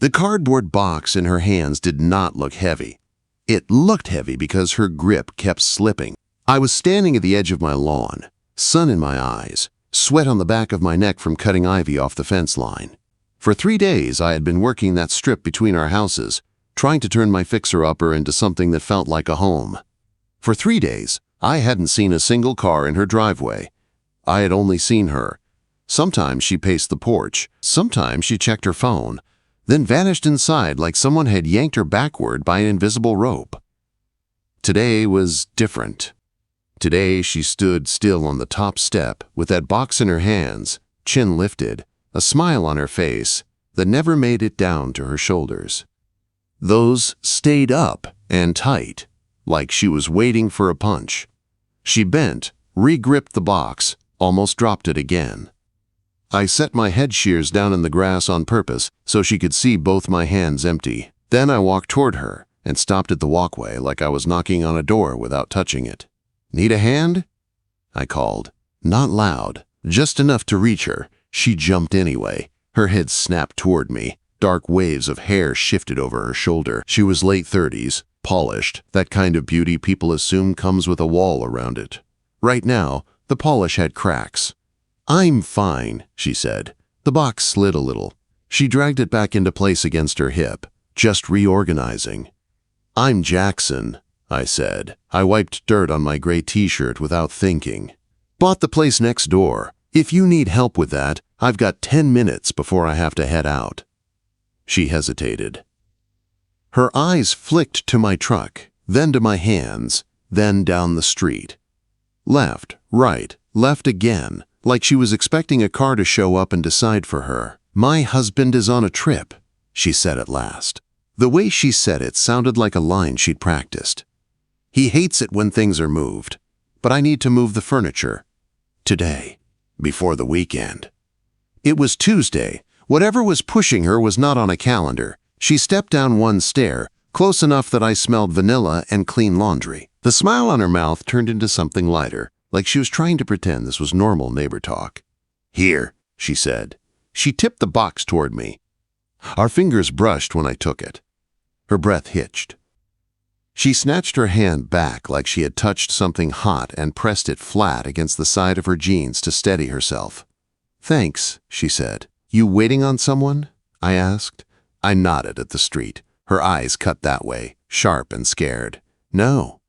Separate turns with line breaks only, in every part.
The cardboard box in her hands did not look heavy. It looked heavy because her grip kept slipping. I was standing at the edge of my lawn, sun in my eyes, sweat on the back of my neck from cutting ivy off the fence line. For 3 days, I had been working that strip between our houses, trying to turn my fixer-upper into something that felt like a home. For 3 days, I hadn't seen a single car in her driveway. I had only seen her. Sometimes she paced the porch, sometimes she checked her phone, then vanished inside like someone had yanked her backward by an invisible rope. Today was different. Today she stood still on the top step with that box in her hands, chin lifted, a smile on her face that never made it down to her shoulders. Those stayed up and tight, like she was waiting for a punch. She bent, re-gripped the box, almost dropped it again. I set my head shears down in the grass on purpose so she could see both my hands empty. Then I walked toward her and stopped at the walkway like I was knocking on a door without touching it. "Need a hand?" I called. Not loud, just enough to reach her. She jumped anyway. Her head snapped toward me. Dark waves of hair shifted over her shoulder. She was late 30s, polished, that kind of beauty people assume comes with a wall around it. Right now, the polish had cracks. "I'm fine," she said. The box slid a little. She dragged it back into place against her hip, just reorganizing. "I'm Jackson," I said. I wiped dirt on my gray t-shirt without thinking. "Bought the place next door. If you need help with that, I've got 10 minutes before I have to head out." She hesitated. Her eyes flicked to my truck, then to my hands, then down the street. Left, right, left again, like she was expecting a car to show up and decide for her. "My husband is on a trip," she said at last. The way she said it sounded like a line she'd practiced. "He hates it when things are moved, but I need to move the furniture. Today, before the weekend." It was Tuesday. Whatever was pushing her was not on a calendar. She stepped down one stair, close enough that I smelled vanilla and clean laundry. The smile on her mouth turned into something lighter, like she was trying to pretend this was normal neighbor talk. "Here," she said. She tipped the box toward me. Our fingers brushed when I took it. Her breath hitched. She snatched her hand back like she had touched something hot and pressed it flat against the side of her jeans to steady herself. "Thanks," she said. "You waiting on someone?" I asked. I nodded at the street. Her eyes cut that way, sharp and scared. "No."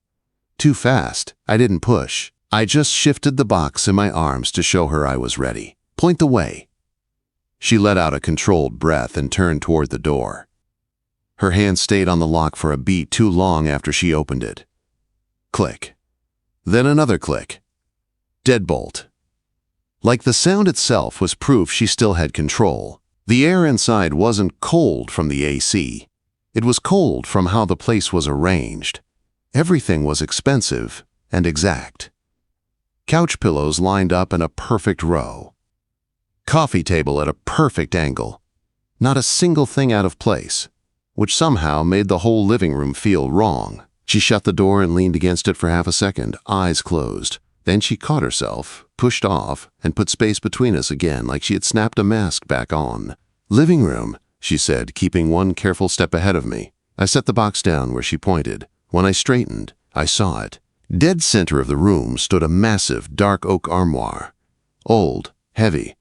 Too fast. I didn't push. I just shifted the box in my arms to show her I was ready. "Point the way." She let out a controlled breath and turned toward the door. Her hand stayed on the lock for a beat too long after she opened it. Click. Then another click. Deadbolt. Like the sound itself was proof she still had control. The air inside wasn't cold from the AC. It was cold from how the place was arranged. Everything was expensive and exact. Couch pillows lined up in a perfect row. Coffee table at a perfect angle. Not a single thing out of place, which somehow made the whole living room feel wrong. She shut the door and leaned against it for half a second, eyes closed. Then she caught herself, pushed off, and put space between us again like she had snapped a mask back on. "Living room," she said, keeping one careful step ahead of me. I set the box down where she pointed. When I straightened, I saw it. Dead center of the room stood a massive dark oak armoire. Old, heavy,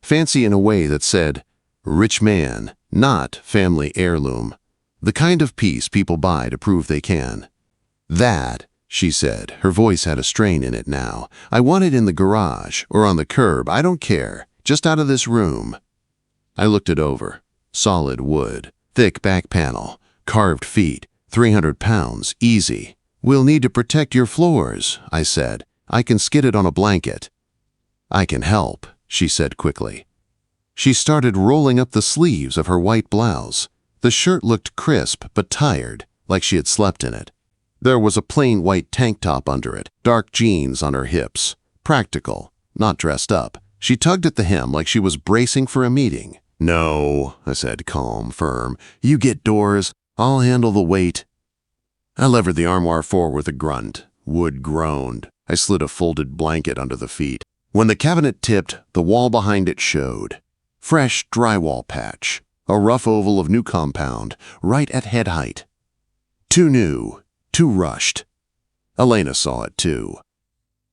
fancy in a way that said, "Rich man, not family heirloom." The kind of piece people buy to prove they can. "That," she said, her voice had a strain in it now. "I want it in the garage or on the curb, I don't care, just out of this room." I looked it over. Solid wood, thick back panel, carved feet, 300 pounds, easy. "We'll need to protect your floors," I said. "I can skid it on a blanket." "I can help," she said quickly. She started rolling up the sleeves of her white blouse. The shirt looked crisp but tired, like she had slept in it. There was a plain white tank top under it, dark jeans on her hips. Practical, not dressed up. She tugged at the hem like she was bracing for a meeting. "No," I said, calm, firm. "You get doors. I'll handle the weight." I levered the armoire forward with a grunt. Wood groaned. I slid a folded blanket under the feet. When the cabinet tipped, the wall behind it showed. Fresh drywall patch. A rough oval of new compound, right at head height. Too new, too rushed. Elena saw it too.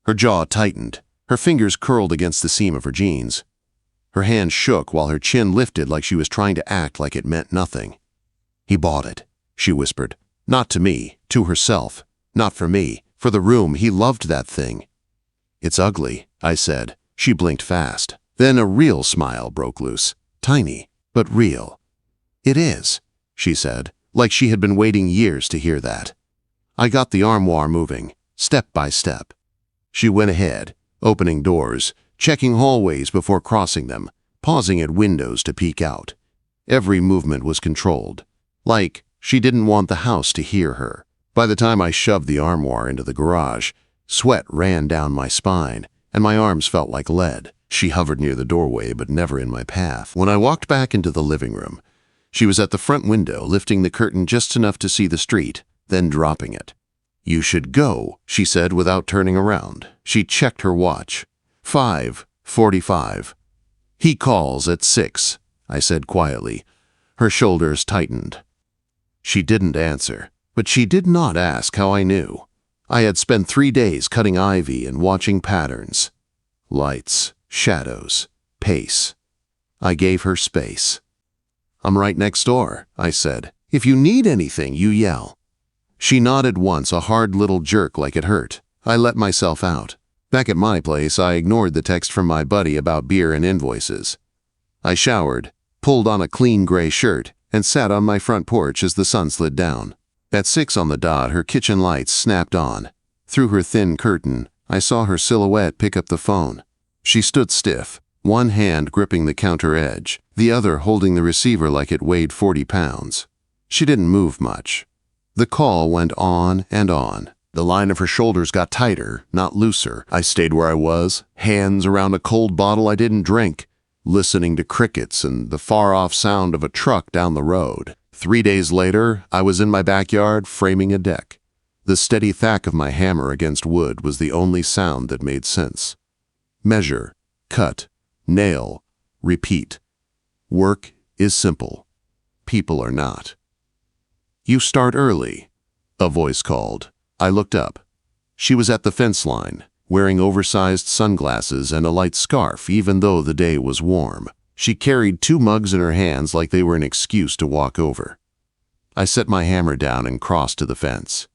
Her jaw tightened, her fingers curled against the seam of her jeans. Her hand shook while her chin lifted like she was trying to act like it meant nothing. "He bought it," she whispered. Not to me, to herself. Not for me, for the room. He loved that thing. "It's ugly," I said. She blinked fast. Then a real smile broke loose. Tiny, but real. "It is," she said, like she had been waiting years to hear that. I got the armoire moving, step by step. She went ahead, opening doors, checking hallways before crossing them, pausing at windows to peek out. Every movement was controlled, like she didn't want the house to hear her. By the time I shoved the armoire into the garage, sweat ran down my spine, and my arms felt like lead. She hovered near the doorway, but never in my path. When I walked back into the living room, she was at the front window, lifting the curtain just enough to see the street, then dropping it. "You should go," she said without turning around. She checked her watch. 5:45. "He calls at 6, I said quietly. Her shoulders tightened. She didn't answer, but she did not ask how I knew. I had spent 3 days cutting ivy and watching patterns. Lights, shadows, pace. I gave her space. "I'm right next door," I said. "If you need anything, you yell." She nodded once, a hard little jerk like it hurt. I let myself out. Back at my place, I ignored the text from my buddy about beer and invoices. I showered, pulled on a clean gray shirt, and sat on my front porch as the sun slid down. At 6 on the dot, her kitchen lights snapped on. Through her thin curtain, I saw her silhouette pick up the phone. She stood stiff, one hand gripping the counter edge, the other holding the receiver like it weighed 40 pounds. She didn't move much. The call went on and on. The line of her shoulders got tighter, not looser. I stayed where I was, hands around a cold bottle I didn't drink, listening to crickets and the far-off sound of a truck down the road. 3 days later, I was in my backyard framing a deck. The steady thwack of my hammer against wood was the only sound that made sense. Measure, cut, nail, repeat. Work is simple. People are not. "You start early," a voice called. I looked up. She was at the fence line, wearing oversized sunglasses and a light scarf even though the day was warm. She carried 2 mugs in her hands like they were an excuse to walk over. I set my hammer down and crossed to the fence.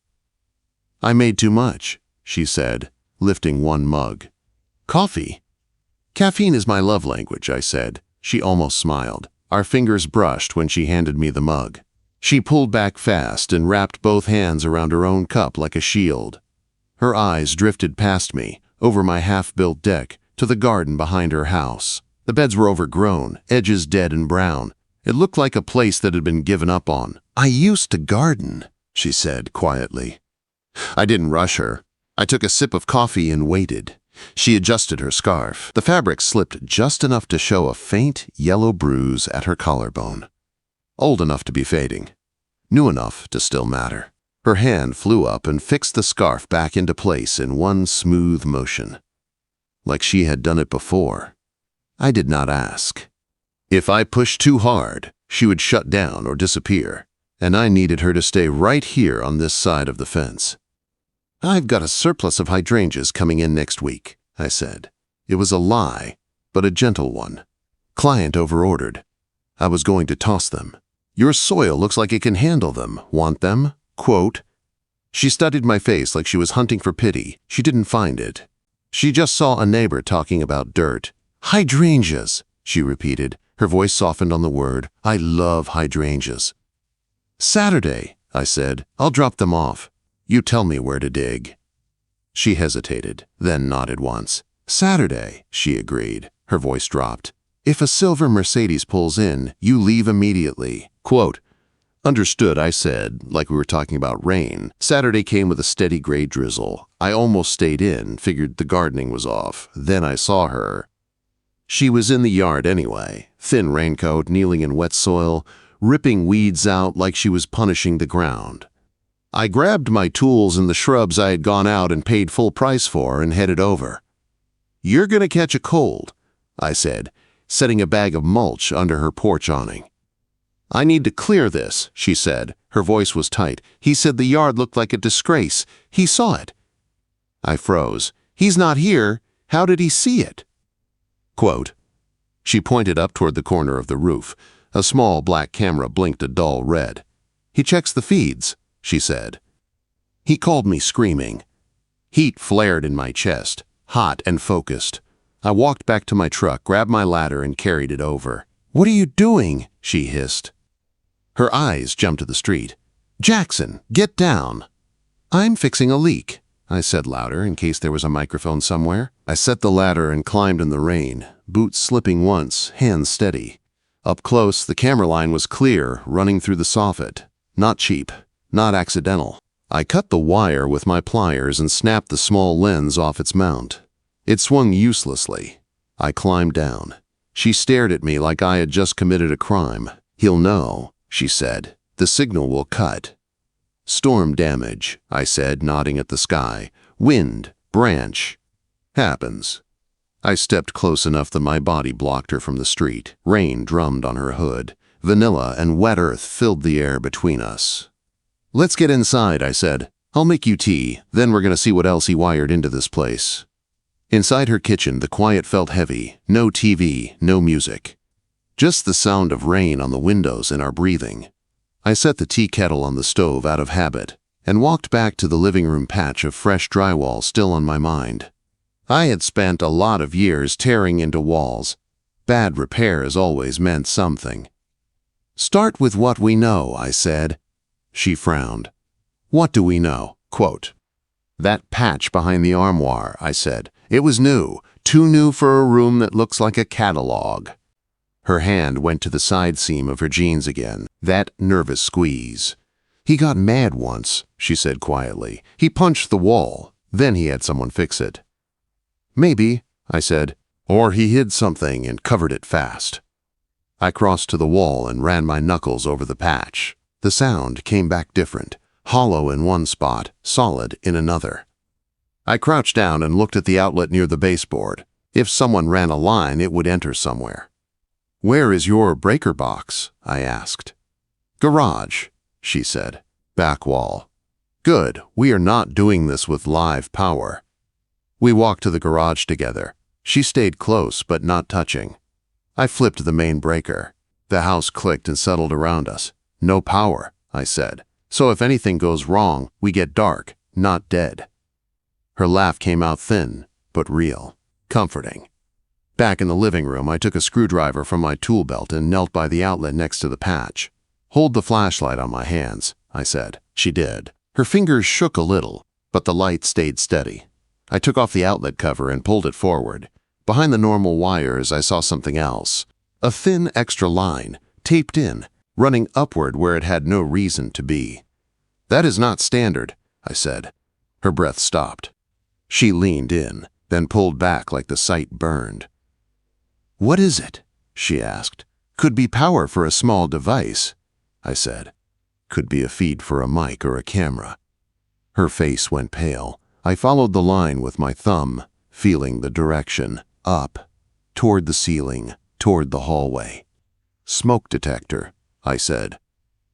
"I made too much," she said, lifting 1 mug. "Coffee?" "Caffeine is my love language," I said. She almost smiled. Our fingers brushed when she handed me the mug. She pulled back fast and wrapped both hands around her own cup like a shield. Her eyes drifted past me, over my half-built deck, to the garden behind her house. The beds were overgrown, edges dead and brown. It looked like a place that had been given up on. "I used to garden," she said quietly. I didn't rush her. I took a sip of coffee and waited. She adjusted her scarf. The fabric slipped just enough to show a faint yellow bruise at her collarbone. Old enough to be fading. New enough to still matter. Her hand flew up and fixed the scarf back into place in one smooth motion. Like she had done it before. I did not ask. If I pushed too hard, she would shut down or disappear, and I needed her to stay right here on this side of the fence. "I've got a surplus of hydrangeas coming in next week," I said. It was a lie, but a gentle one. Client overordered. I was going to toss them. "Your soil looks like it can handle them. Want them?" Quote. She studied my face like she was hunting for pity. She didn't find it. She just saw a neighbor talking about dirt. "Hydrangeas," she repeated. Her voice softened on the word. "I love hydrangeas." "Saturday," I said. "I'll drop them off. You tell me where to dig." She hesitated, then nodded once. "Saturday," she agreed. Her voice dropped. "If a silver Mercedes pulls in, you leave immediately." Quote. "Understood," I said, like we were talking about rain. Saturday came with a steady gray drizzle. I almost stayed in, figured the gardening was off. Then I saw her. She was in the yard anyway, thin raincoat, kneeling in wet soil, ripping weeds out like she was punishing the ground. I grabbed my tools and the shrubs I had gone out and paid full price for and headed over. "You're gonna catch a cold," I said, setting a bag of mulch under her porch awning. "I need to clear this," she said. Her voice was tight. "He said the yard looked like a disgrace. He saw it." I froze. "He's not here. How did he see it?" Quote. She pointed up toward the corner of the roof. A small black camera blinked a dull red. "He checks the feeds," she said. He called me screaming. Heat flared in my chest, hot and focused. I walked back to my truck, grabbed my ladder, and carried it over. "What are you doing?" she hissed. Her eyes jumped to the street. "Jackson, get down." "I'm fixing a leak," I said louder in case there was a microphone somewhere. I set the ladder and climbed in the rain, boots slipping once, hands steady. Up close, the camera line was clear, running through the soffit. Not cheap, not accidental. I cut the wire with my pliers and snapped the small lens off its mount. It swung uselessly. I climbed down. She stared at me like I had just committed a crime. "He'll know," she said. "The signal will cut." "Storm damage," I said, nodding at the sky. "Wind, branch. Happens." I stepped close enough that my body blocked her from the street. Rain drummed on her hood. Vanilla and wet earth filled the air between us. "Let's get inside," I said. "I'll make you tea, then we're going to see what else he wired into this place." Inside her kitchen, the quiet felt heavy. No TV, no music. Just the sound of rain on the windows and our breathing. I set the tea kettle on the stove out of habit and walked back to the living room, patch of fresh drywall still on my mind. I had spent a lot of years tearing into walls. Bad repairs always meant something. "Start with what we know," I said. She frowned. "What do we know?" Quote. "That patch behind the armoire," I said. "It was new, too new for a room that looks like a catalog." Her hand went to the side seam of her jeans again, that nervous squeeze. "He got mad once," she said quietly. "He punched the wall, then he had someone fix it." "Maybe," I said. "Or he hid something and covered it fast." I crossed to the wall and ran my knuckles over the patch. The sound came back different, hollow in one spot, solid in another. I crouched down and looked at the outlet near the baseboard. If someone ran a line, it would enter somewhere. "Where is your breaker box?" I asked. "Garage," she said. "Back wall." "Good, we are not doing this with live power." We walked to the garage together. She stayed close, but not touching. I flipped the main breaker. The house clicked and settled around us. "No power," I said. "So if anything goes wrong, we get dark, not dead." Her laugh came out thin, but real, comforting. Back in the living room, I took a screwdriver from my tool belt and knelt by the outlet next to the patch. "Hold the flashlight on my hands," I said. She did. Her fingers shook a little, but the light stayed steady. I took off the outlet cover and pulled it forward. Behind the normal wires, I saw something else. A thin extra line, taped in, running upward where it had no reason to be. "That is not standard," I said. Her breath stopped. She leaned in, then pulled back like the sight burned. "What is it?" she asked. "Could be power for a small device," I said. "Could be a feed for a mic or a camera." Her face went pale. I followed the line with my thumb, feeling the direction, up, toward the ceiling, toward the hallway. "Smoke detector," I said.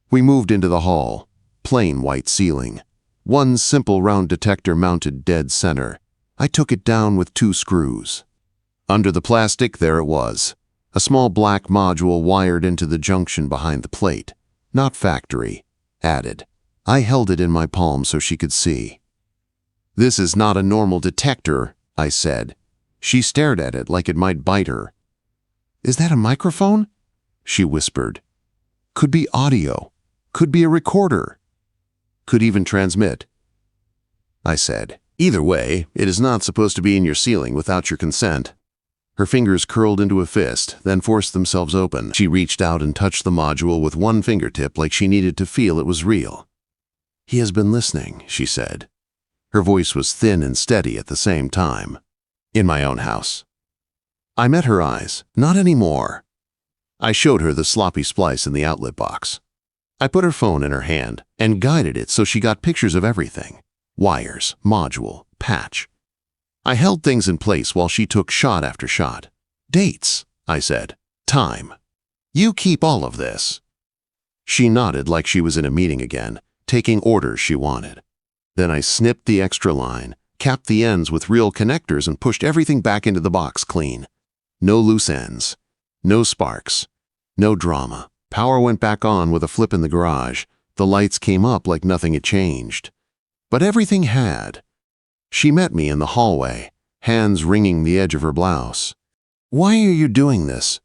We moved into the hall. Plain white ceiling. One simple round detector mounted dead center. I took it down with 2 screws. Under the plastic, there it was. A small black module wired into the junction behind the plate. Not factory. Added. I held it in my palm so she could see. "This is not a normal detector," I said. She stared at it like it might bite her. "Is that a microphone?" she whispered. "Could be audio. Could be a recorder. Could even transmit." I said, "Either way, it is not supposed to be in your ceiling without your consent." Her fingers curled into a fist, then forced themselves open. She reached out and touched the module with one fingertip like she needed to feel it was real. "He has been listening," she said. Her voice was thin and steady at the same time. "In my own house." I met her eyes. "Not anymore." I showed her the sloppy splice in the outlet box. I put her phone in her hand and guided it so she got pictures of everything. Wires, module, patch. I held things in place while she took shot after shot. "Dates," I said. "Time. You keep all of this." She nodded like she was in a meeting again, taking orders she wanted. Then I snipped the extra line, capped the ends with real connectors, and pushed everything back into the box clean. No loose ends. No sparks. No drama. Power went back on with a flip in the garage. The lights came up like nothing had changed. But everything had. She met me in the hallway, hands wringing the edge of her blouse. "Why are you doing this?"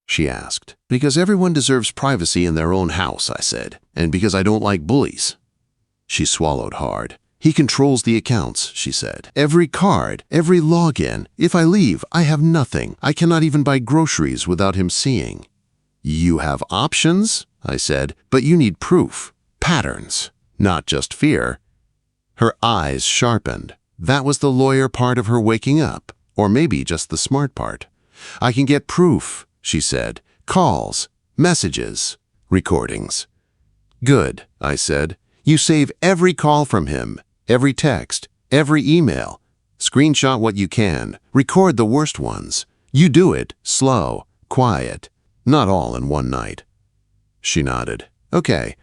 she asked. "Because everyone deserves privacy in their own house," I said, "and because I don't like bullies." She swallowed hard. "He controls the accounts," she said. "Every card, every login. If I leave, I have nothing. I cannot even buy groceries without him seeing." "You have options," I said, "but you need proof, patterns, not just fear." Her eyes sharpened. That was the lawyer part of her waking up, or maybe just the smart part. "I can get proof," she said. "Calls, messages, recordings." "Good," I said. "You save every call from him, every text, every email. Screenshot what you can. Record the worst ones. You do it slow, quiet, not all in one night." She nodded. "Okay."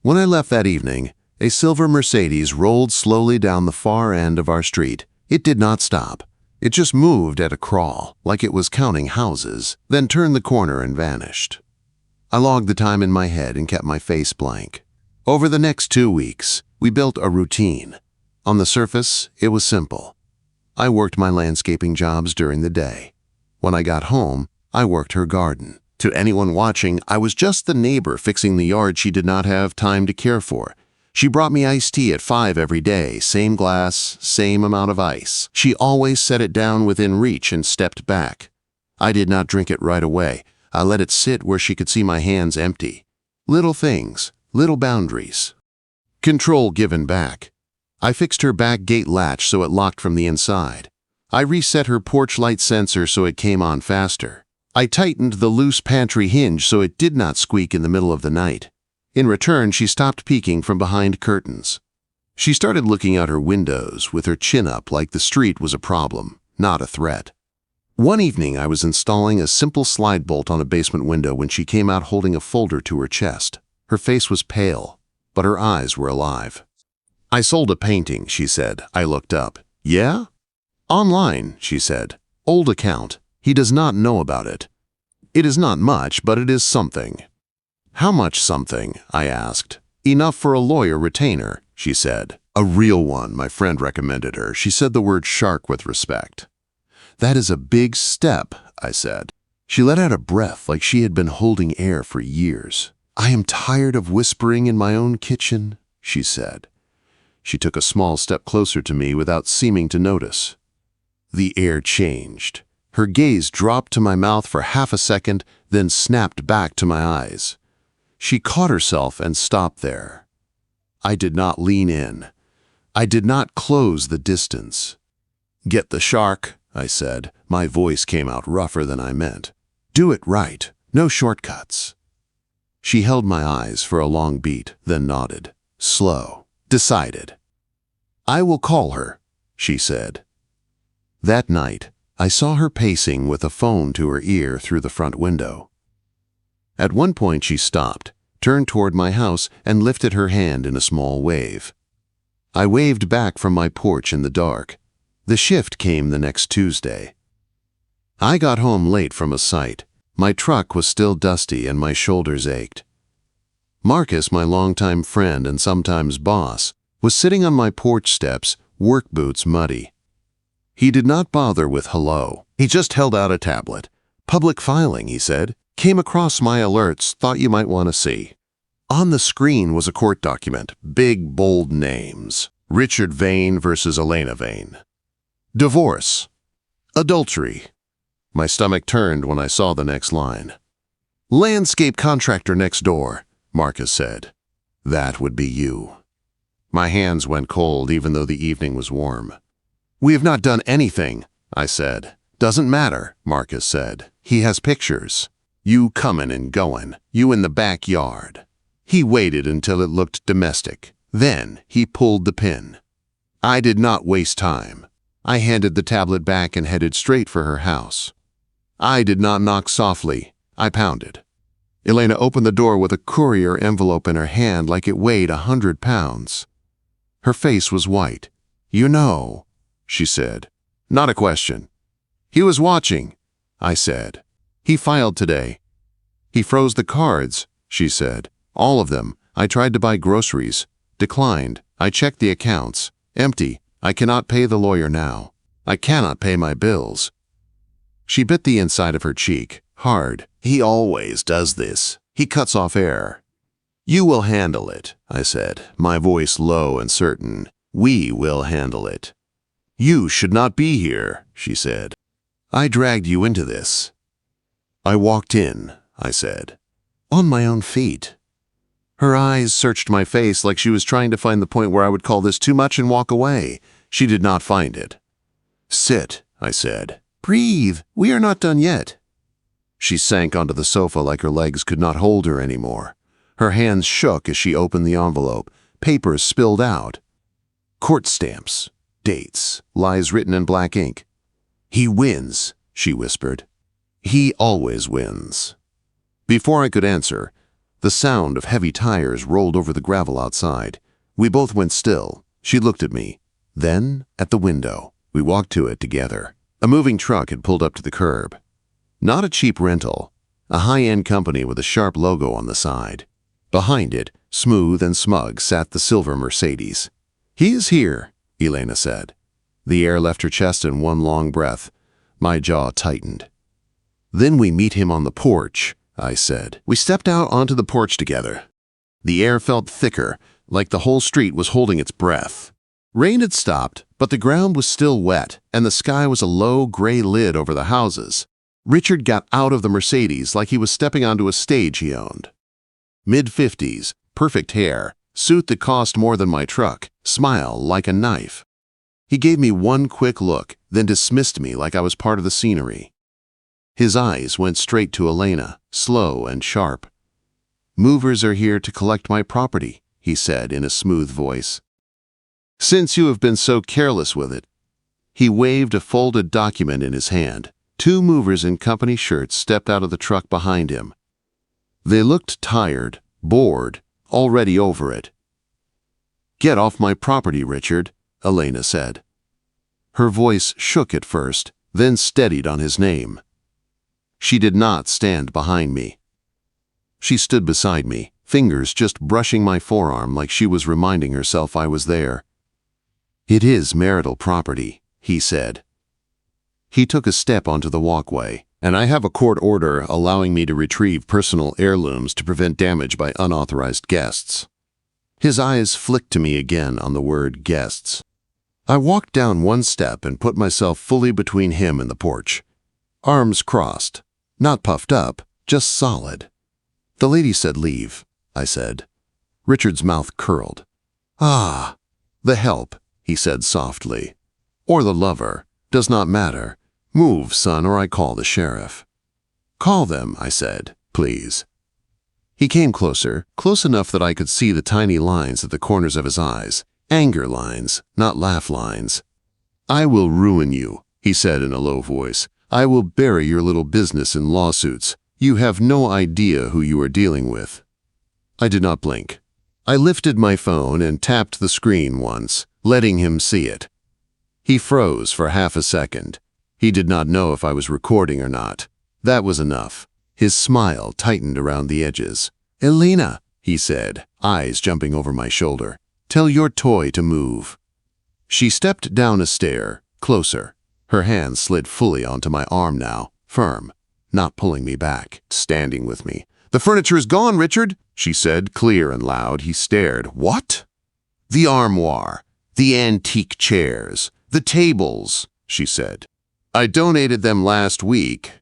When I left that evening, a silver Mercedes rolled slowly down the far end of our street. It did not stop. It just moved at a crawl, like it was counting houses, then turned the corner and vanished. I logged the time in my head and kept my face blank. Over the next 2 weeks, we built a routine. On the surface, it was simple. I worked my landscaping jobs during the day. When I got home, I worked her garden. To anyone watching, I was just the neighbor fixing the yard she did not have time to care for. She brought me iced tea at 5 every day, same glass, same amount of ice. She always set it down within reach and stepped back. I did not drink it right away. I let it sit where she could see my hands empty. Little things, little boundaries. Control given back. I fixed her back gate latch so it locked from the inside. I reset her porch light sensor so it came on faster. I tightened the loose pantry hinge so it did not squeak in the middle of the night. In return, she stopped peeking from behind curtains. She started looking out her windows with her chin up like the street was a problem, not a threat. One evening, I was installing a simple slide bolt on a basement window when she came out holding a folder to her chest. Her face was pale, but her eyes were alive. "I sold a painting," she said. I looked up. "Yeah?" "Online," she said. "Old account. He does not know about it. It is not much, but it is something." "How much something?" I asked. "Enough for a lawyer retainer," she said. "A real one," my friend recommended her. She said the word shark with respect. "That is a big step," I said. She let out a breath like she had been holding air for years. "I am tired of whispering in my own kitchen," she said. She took a small step closer to me without seeming to notice. The air changed. Her gaze dropped to my mouth for half a second, then snapped back to my eyes. She caught herself and stopped there. I did not lean in. I did not close the distance. "Get the shark," I said. My voice came out rougher than I meant. "Do it right. No shortcuts." She held my eyes for a long beat, then nodded. Slow. Decided. "I will call her," she said. That night, I saw her pacing with a phone to her ear through the front window. At one point she stopped, turned toward my house, and lifted her hand in a small wave. I waved back from my porch in the dark. The shift came the next Tuesday. I got home late from a site. My truck was still dusty and my shoulders ached. Marcus, my longtime friend and sometimes boss, was sitting on my porch steps, work boots muddy. He did not bother with hello. He just held out a tablet. "Public filing," he said. "Came across my alerts, thought you might want to see." On the screen was a court document, big, bold names. Richard Vane versus Elena Vane. Divorce. Adultery. My stomach turned when I saw the next line. "Landscape contractor next door," Marcus said. "That would be you." My hands went cold even though the evening was warm. "We have not done anything," I said. "Doesn't matter," Marcus said. "He has pictures. You comin' and goin', you in the backyard." He waited until it looked domestic. Then he pulled the pin. I did not waste time. I handed the tablet back and headed straight for her house. I did not knock softly. I pounded. Elena opened the door with a courier envelope in her hand like it weighed 100 pounds. Her face was white. "You know," she said. "Not a question." "He was watching," I said. "He filed today." "He froze the cards," she said. "All of them. I tried to buy groceries. Declined. I checked the accounts. Empty. I cannot pay the lawyer now. I cannot pay my bills." She bit the inside of her cheek, hard. "He always does this. He cuts off air." "You will handle it," I said, my voice low and certain. "We will handle it." "You should not be here," she said. "I dragged you into this." "I walked in," I said. "On my own feet." Her eyes searched my face like she was trying to find the point where I would call this too much and walk away. She did not find it. "Sit," I said. "Breathe. We are not done yet." She sank onto the sofa like her legs could not hold her anymore. Her hands shook as she opened the envelope. Papers spilled out. Court stamps, dates, lies written in black ink. "He wins," she whispered. "He always wins." Before I could answer, the sound of heavy tires rolled over the gravel outside. We both went still. She looked at me, then at the window. We walked to it together. A moving truck had pulled up to the curb. Not a cheap rental, a high-end company with a sharp logo on the side. Behind it, smooth and smug, sat the silver Mercedes. "He is here," Elena said. The air left her chest in one long breath. My jaw tightened. "Then we meet him on the porch," I said. We stepped out onto the porch together. The air felt thicker, like the whole street was holding its breath. Rain had stopped, but the ground was still wet, and the sky was a low gray lid over the houses. Richard got out of the Mercedes like he was stepping onto a stage he owned. Mid-50s, perfect hair, suit that cost more than my truck, smile like a knife. He gave me one quick look, then dismissed me like I was part of the scenery. His eyes went straight to Elena, slow and sharp. "Movers are here to collect my property," he said in a smooth voice. "Since you have been so careless with it." He waved a folded document in his hand. Two movers in company shirts stepped out of the truck behind him. They looked tired, bored, already over it. "Get off my property, Richard," Elena said. Her voice shook at first, then steadied on his name. She did not stand behind me. She stood beside me, fingers just brushing my forearm like she was reminding herself I was there. "It is marital property," he said. He took a step onto the walkway, and I have a court order allowing me to retrieve personal heirlooms to prevent damage by unauthorized guests. His eyes flicked to me again on the word guests. I walked down one step and put myself fully between him and the porch. Arms crossed, not puffed up, just solid. "The lady said leave," I said. Richard's mouth curled. "Ah, the help," he said softly. "Or the lover. Does not matter. Move, son, or I call the sheriff." "Call them," I said, "please." He came closer, close enough that I could see the tiny lines at the corners of his eyes. Anger lines, not laugh lines. "I will ruin you," he said in a low voice. "I will bury your little business in lawsuits. You have no idea who you are dealing with." I did not blink. I lifted my phone and tapped the screen once, letting him see it. He froze for half a second. He did not know if I was recording or not. That was enough. His smile tightened around the edges. "Elena," he said, eyes jumping over my shoulder. "Tell your toy to move." She stepped down a stair, closer. Her hand slid fully onto my arm now, firm, not pulling me back, standing with me. "The furniture is gone, Richard," she said, clear and loud. He stared. "What?" "The armoire, the antique chairs, the tables," she said. "I donated them last week."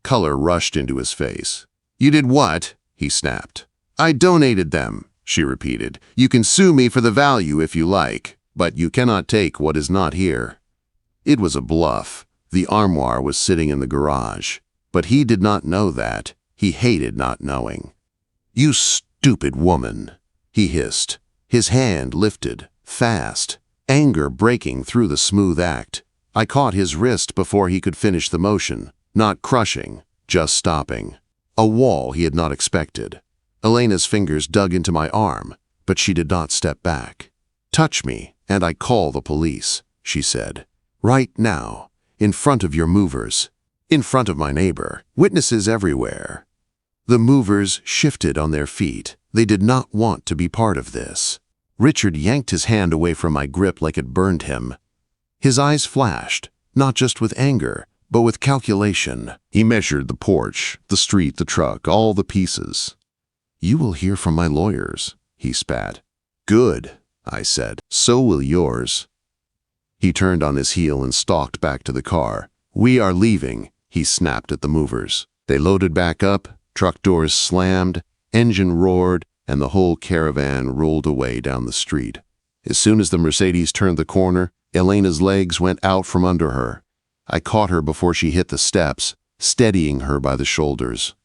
Color rushed into his face. "You did what?" he snapped. "I donated them," she repeated. "You can sue me for the value if you like, but you cannot take what is not here." It was a bluff. The armoire was sitting in the garage. But he did not know that. He hated not knowing. "You stupid woman," he hissed. His hand lifted, fast, anger breaking through the smooth act. I caught his wrist before he could finish the motion, not crushing, just stopping. a wall he had not expected. Elena's fingers dug into my arm, but she did not step back. "Touch me, and I call the police," she said. "Right now, in front of your movers, in front of my neighbor, witnesses everywhere." The movers shifted on their feet. They did not want to be part of this. Richard yanked his hand away from my grip like it burned him. His eyes flashed, not just with anger, but with calculation. He measured the porch, the street, the truck, all the pieces. "You will hear from my lawyers," he spat. "Good," I said. "So will yours." He turned on his heel and stalked back to the car. "We are leaving," he snapped at the movers. They loaded back up, truck doors slammed, engine roared, and the whole caravan rolled away down the street. As soon as the Mercedes turned the corner, Elena's legs went out from under her. I caught her before she hit the steps, steadying her by the shoulders.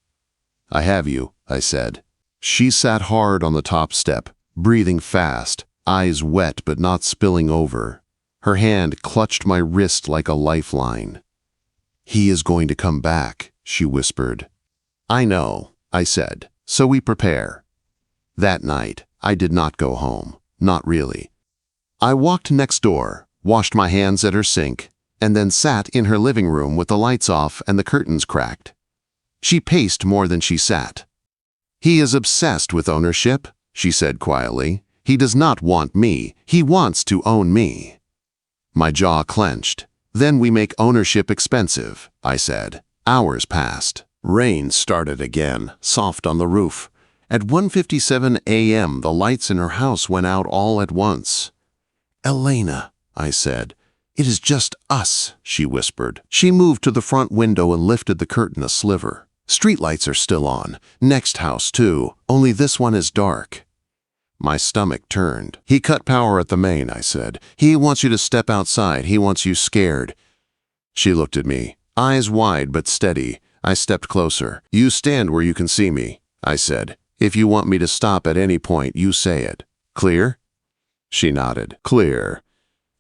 "I have you," I said. She sat hard on the top step, breathing fast, eyes wet but not spilling over. Her hand clutched my wrist like a lifeline. "He is going to come back," she whispered. "I know," I said, "so we prepare." That night, I did not go home. Not really. I walked next door, washed my hands at her sink, and then sat in her living room with the lights off and the curtains cracked. She paced more than she sat. "He is obsessed with ownership," she said quietly. "He does not want me. He wants to own me." My jaw clenched. "Then we make ownership expensive," I said. Hours passed. Rain started again, soft on the roof. At 1:57 a.m., the lights in her house went out all at once. "Elena," I said. "It is just us," she whispered. She moved to the front window and lifted the curtain a sliver. "Streetlights are still on. Next house, too. Only this one is dark." My stomach turned. "He cut power at the main," I said. "He wants you to step outside. He wants you scared." She looked at me, eyes wide but steady. I stepped closer. "You stand where you can see me," I said. "If you want me to stop at any point, you say it. Clear?" She nodded. "Clear."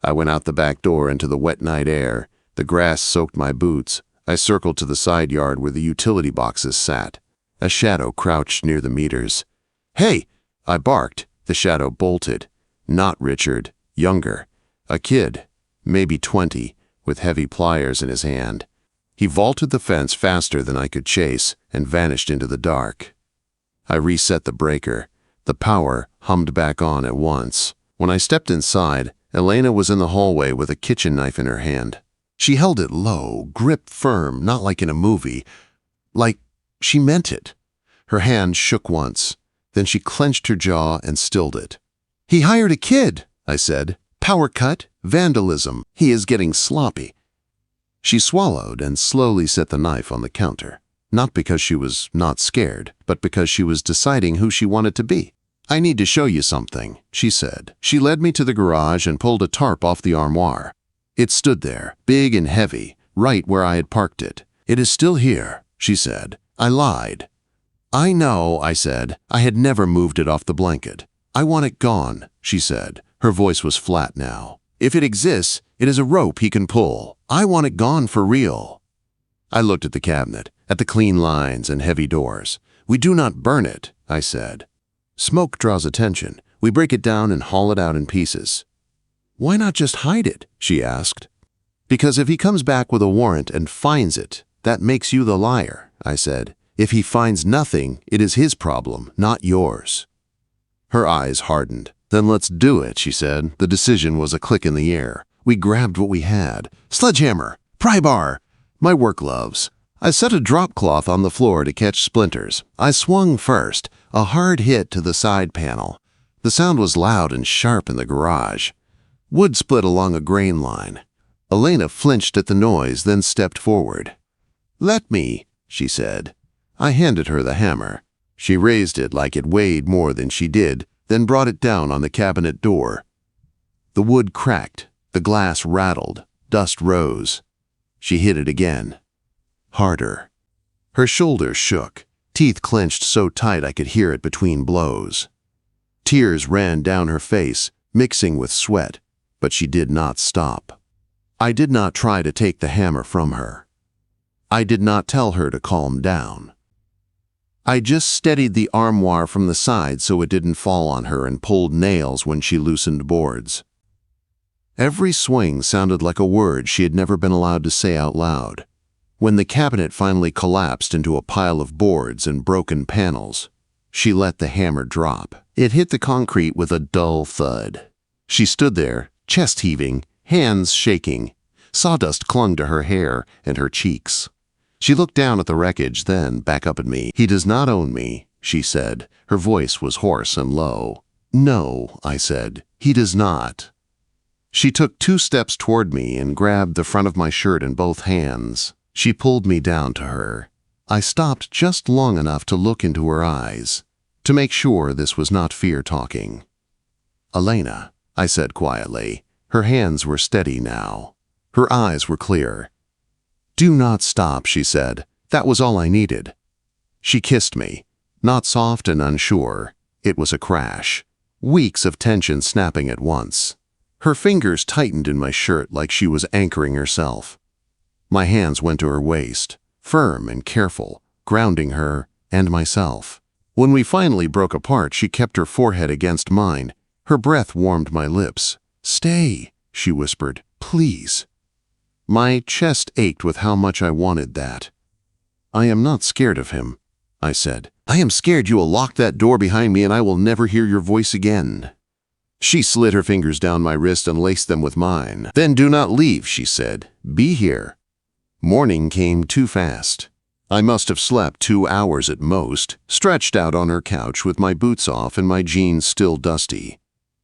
I went out the back door into the wet night air. The grass soaked my boots. I circled to the side yard where the utility boxes sat. A shadow crouched near the meters. "Hey!" I barked. The shadow bolted. Not Richard. Younger. A kid. Maybe 20, with heavy pliers in his hand. He vaulted the fence faster than I could chase and vanished into the dark. I reset the breaker. The power hummed back on at once. When I stepped inside, Elena was in the hallway with a kitchen knife in her hand. She held it low, grip firm, not like in a movie. Like she meant it. Her hand shook once. Then she clenched her jaw and stilled it. "He hired a kid," I said. "Power cut, vandalism. He is getting sloppy." She swallowed and slowly set the knife on the counter. Not because she was not scared, but because she was deciding who she wanted to be. "I need to show you something," she said. She led me to the garage and pulled a tarp off the armoire. It stood there, big and heavy, right where I had parked it. "It is still here," she said. I lied. "I know," I said. I had never moved it off the blanket. "I want it gone," she said. Her voice was flat now. "If it exists, it is a rope he can pull. I want it gone for real." I looked at the cabinet, at the clean lines and heavy doors. "We do not burn it," I said. "Smoke draws attention. We break it down and haul it out in pieces." "Why not just hide it?" she asked. "Because if he comes back with a warrant and finds it, that makes you the liar," I said. "If he finds nothing, it is his problem, not yours." Her eyes hardened. "Then let's do it," she said. The decision was a click in the air. We grabbed what we had. Sledgehammer, pry bar, my work gloves. I set a drop cloth on the floor to catch splinters. I swung first, a hard hit to the side panel. The sound was loud and sharp in the garage. Wood split along a grain line. Elena flinched at the noise, then stepped forward. "Let me," she said. I handed her the hammer. She raised it like it weighed more than she did, then brought it down on the cabinet door. The wood cracked, the glass rattled, dust rose. She hit it again. Harder. Her shoulders shook, teeth clenched so tight I could hear it between blows. Tears ran down her face, mixing with sweat, but she did not stop. I did not try to take the hammer from her. I did not tell her to calm down. I just steadied the armoire from the side so it didn't fall on her and pulled nails when she loosened boards. Every swing sounded like a word she had never been allowed to say out loud. When the cabinet finally collapsed into a pile of boards and broken panels, she let the hammer drop. It hit the concrete with a dull thud. She stood there, chest heaving, hands shaking. Sawdust clung to her hair and her cheeks. She looked down at the wreckage, then back up at me. "He does not own me," she said. Her voice was hoarse and low. "No," I said, "he does not." She took 2 steps toward me and grabbed the front of my shirt in both hands. She pulled me down to her. I stopped just long enough to look into her eyes, to make sure this was not fear talking. "Elena," I said quietly. Her hands were steady now. Her eyes were clear. "Do not stop," she said. "That was all I needed." She kissed me, not soft and unsure. It was a crash. Weeks of tension snapping at once. Her fingers tightened in my shirt like she was anchoring herself. My hands went to her waist, firm and careful, grounding her and myself. When we finally broke apart, she kept her forehead against mine. Her breath warmed my lips. "Stay," she whispered. "Please." My chest ached with how much I wanted that. "I am not scared of him," I said. "I am scared you will lock that door behind me and I will never hear your voice again." She slid her fingers down my wrist and laced them with mine. "Then do not leave," she said. "Be here." Morning came too fast. I must have slept 2 hours at most, stretched out on her couch with my boots off and my jeans still dusty.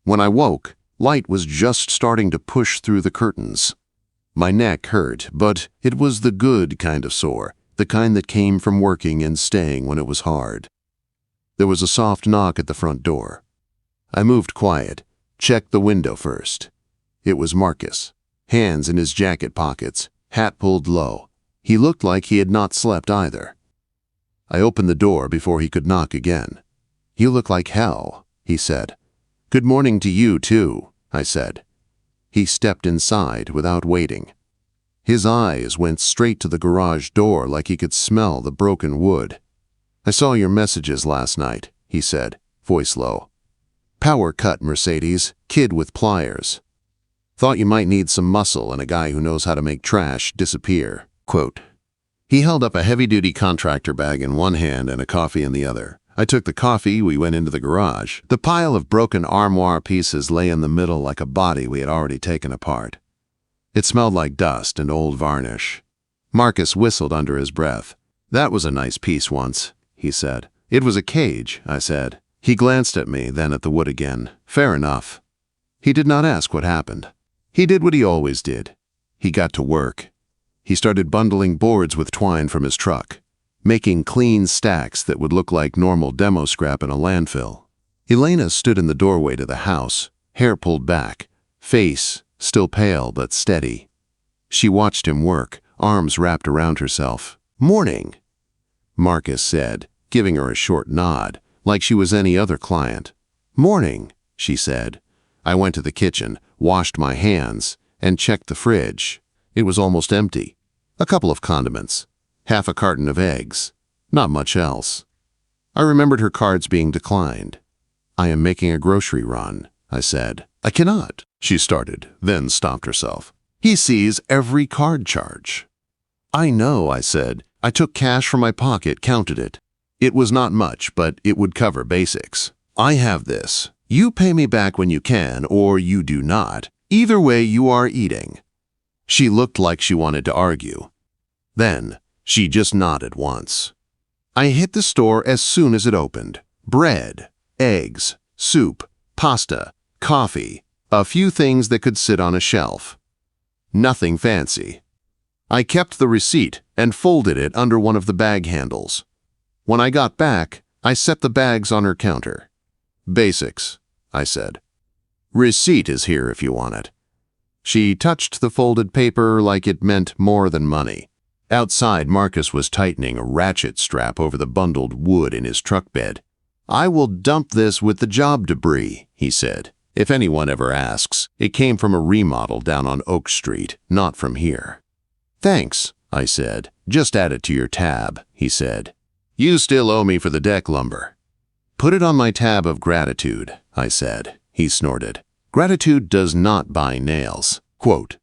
When I woke, light was just starting to push through the curtains. My neck hurt, but it was the good kind of sore, the kind that came from working and staying when it was hard. There was a soft knock at the front door. I moved quiet, checked the window first. It was Marcus, hands in his jacket pockets, hat pulled low. He looked like he had not slept either. I opened the door before he could knock again. "You look like hell," he said. "Good morning to you, too," I said. He stepped inside without waiting. His eyes went straight to the garage door like he could smell the broken wood. "I saw your messages last night," he said, voice low. "Power cut, Mercedes, kid with pliers. Thought you might need some muscle and a guy who knows how to make trash disappear." Quote. He held up a heavy-duty contractor bag in one hand and a coffee in the other. I took the coffee, we went into the garage. The pile of broken armoire pieces lay in the middle like a body we had already taken apart. It smelled like dust and old varnish. Marcus whistled under his breath. "That was a nice piece once," he said. "It was a cage," I said. He glanced at me, then at the wood again. "Fair enough." He did not ask what happened. He did what he always did. He got to work. He started bundling boards with twine from his truck, making clean stacks that would look like normal demo scrap in a landfill. Elena stood in the doorway to the house, hair pulled back, face still pale but steady. She watched him work, arms wrapped around herself. "Morning," Marcus said, giving her a short nod, like she was any other client. "Morning," she said. I went to the kitchen, washed my hands, and checked the fridge. It was almost empty. A couple of condiments, half a carton of eggs, not much else. I remembered her cards being declined. "I am making a grocery run," I said. "I cannot," she started, then stopped herself. "He sees every card charge." "I know," I said. I took cash from my pocket, counted it. It was not much, but it would cover basics. "I have this. You pay me back when you can, or you do not. Either way, you are eating." She looked like she wanted to argue. Then, she just nodded once. I hit the store as soon as it opened. Bread, eggs, soup, pasta, coffee, a few things that could sit on a shelf. Nothing fancy. I kept the receipt and folded it under one of the bag handles. When I got back, I set the bags on her counter. "Basics," I said. "Receipt is here if you want it." She touched the folded paper like it meant more than money. Outside, Marcus was tightening a ratchet strap over the bundled wood in his truck bed. "I will dump this with the job debris," he said. "If anyone ever asks, it came from a remodel down on Oak Street, not from here." "Thanks," I said. "Just add it to your tab," he said. You still owe me for the deck lumber." "Put it on my tab of gratitude," I said. He snorted. "Gratitude does not buy nails." Quote.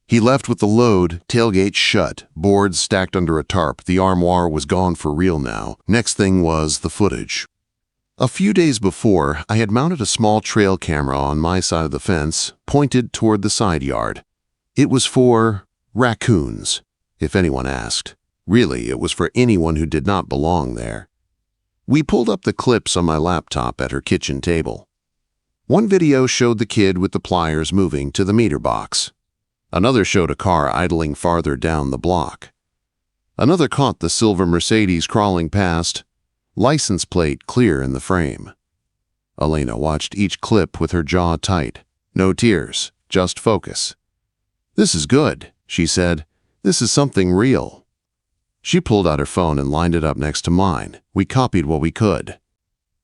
He left with the load, tailgate shut, boards stacked under a tarp. The armoire was gone for real now. Next thing was the footage. A few days before, I had mounted a small trail camera on my side of the fence, pointed toward the side yard. It was for raccoons, if anyone asked. Really, it was for anyone who did not belong there. We pulled up the clips on my laptop at her kitchen table. One video showed the kid with the pliers moving to the meter box. Another showed a car idling farther down the block. Another caught the silver Mercedes crawling past, license plate clear in the frame. Elena watched each clip with her jaw tight. No tears, just focus. "This is good," she said. "This is something real." She pulled out her phone and lined it up next to mine. We copied what we could.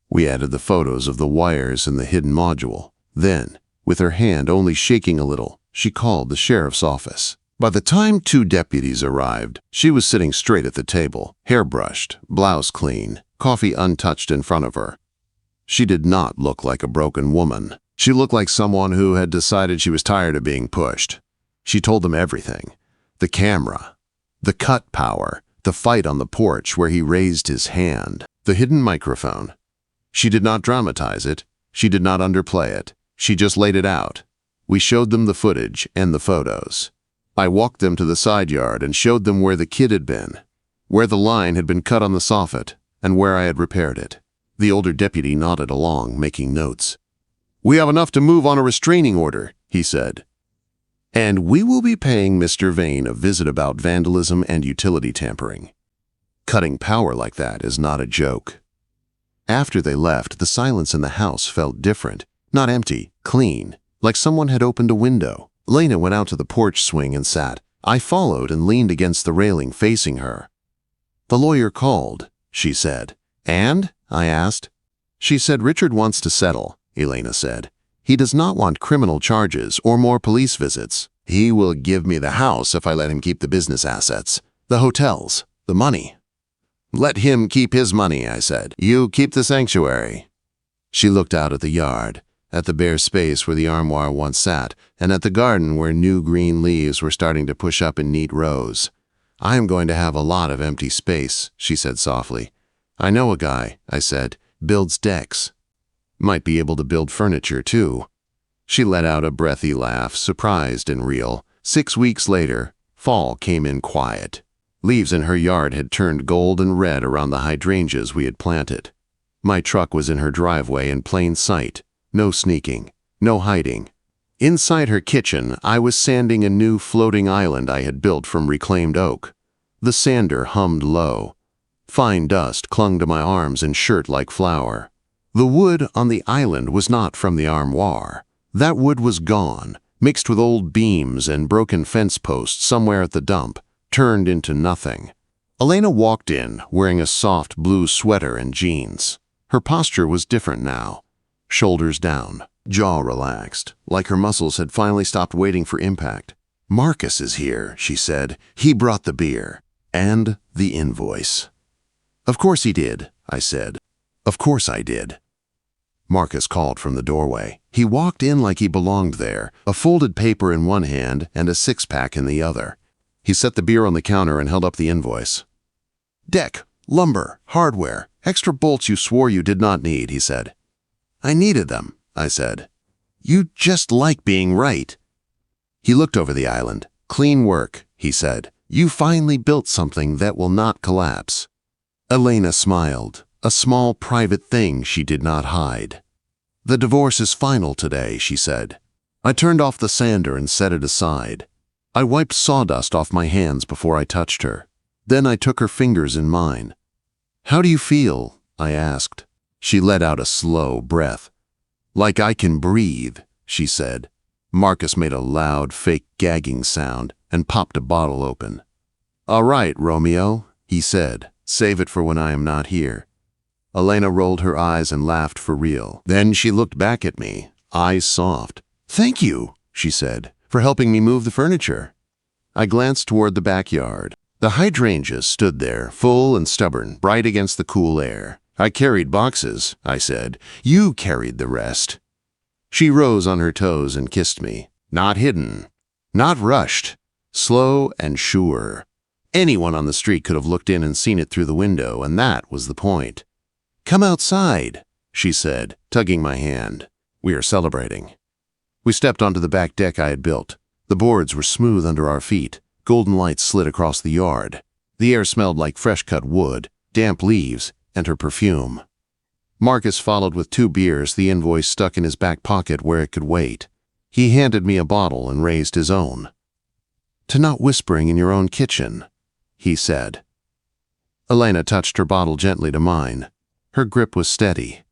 We added the photos of the wires and the hidden module. Then, with her hand only shaking a little, she called the sheriff's office. By the time 2 deputies arrived, she was sitting straight at the table, hair brushed, blouse clean, coffee untouched in front of her. She did not look like a broken woman. She looked like someone who had decided she was tired of being pushed. She told them everything. The camera, the cut power, the fight on the porch where he raised his hand, the hidden microphone. She did not dramatize it. She did not underplay it. She just laid it out. We showed them the footage and the photos. I walked them to the side yard and showed them where the kid had been, where the line had been cut on the soffit, and where I had repaired it. The older deputy nodded along, making notes. "We have enough to move on a restraining order," he said. "And we will be paying Mr. Vane a visit about vandalism and utility tampering. Cutting power like that is not a joke." After they left, the silence in the house felt different, not empty, clean, like someone had opened a window. Lena went out to the porch swing and sat. I followed and leaned against the railing facing her. "The lawyer called," she said. "And?" I asked. She said, "Richard wants to settle," Elena said. "He does not want criminal charges or more police visits. He will give me the house if I let him keep the business assets, the hotels, the money." "Let him keep his money," I said. "You keep the sanctuary." She looked out at the yard, at the bare space where the armoire once sat, and at the garden where new green leaves were starting to push up in neat rows. "I am going to have a lot of empty space," she said softly. "I know a guy," I said, "builds decks. Might be able to build furniture, too." She let out a breathy laugh, surprised and real. 6 weeks later, fall came in quiet. Leaves in her yard had turned gold and red around the hydrangeas we had planted. My truck was in her driveway in plain sight. No sneaking, no hiding. Inside her kitchen, I was sanding a new floating island I had built from reclaimed oak. The sander hummed low. Fine dust clung to my arms and shirt like flour. The wood on the island was not from the armoire. That wood was gone, mixed with old beams and broken fence posts somewhere at the dump, turned into nothing. Elena walked in, wearing a soft blue sweater and jeans. Her posture was different now. Shoulders down, jaw relaxed, like her muscles had finally stopped waiting for impact. "Marcus is here," she said. "He brought the beer. And the invoice." "Of course he did," I said. "Of course I did." Marcus called from the doorway. He walked in like he belonged there, a folded paper in one hand and a six-pack in the other. He set the beer on the counter and held up the invoice. "Deck, lumber, hardware, extra bolts you swore you did not need," he said. "I needed them," I said. "You just like being right." He looked over the island. "Clean work," he said. "You finally built something that will not collapse." Elena smiled, a small private thing she did not hide. "The divorce is final today," she said. I turned off the sander and set it aside. I wiped sawdust off my hands before I touched her. Then I took her fingers in mine. "How do you feel?" I asked. She let out a slow breath. "Like I can breathe," she said. Marcus made a loud, fake gagging sound and popped a bottle open. "All right, Romeo," he said. "Save it for when I am not here." Elena rolled her eyes and laughed for real. Then she looked back at me, eyes soft. "Thank you," she said, "for helping me move the furniture." I glanced toward the backyard. The hydrangeas stood there, full and stubborn, bright against the cool air. "I carried boxes," I said. "You carried the rest." She rose on her toes and kissed me. Not hidden, not rushed, slow and sure. Anyone on the street could have looked in and seen it through the window, and that was the point. "Come outside," she said, tugging my hand. "We are celebrating." We stepped onto the back deck I had built. The boards were smooth under our feet. Golden lights slid across the yard. The air smelled like fresh-cut wood, damp leaves, and her perfume. Marcus followed with 2 beers, the invoice stuck in his back pocket where it could wait. He handed me a bottle and raised his own. "To not whispering in your own kitchen," he said. Elena touched her bottle gently to mine. Her grip was steady.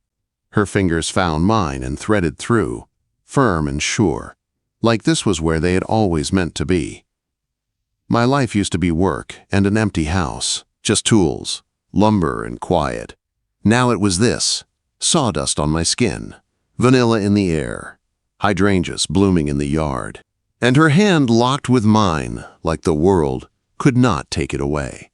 Her fingers found mine and threaded through, firm and sure, like this was where they had always meant to be. My life used to be work and an empty house, just tools, lumber and quiet. Now it was this, sawdust on my skin, vanilla in the air, hydrangeas blooming in the yard, and her hand locked with mine like the world could not take it away.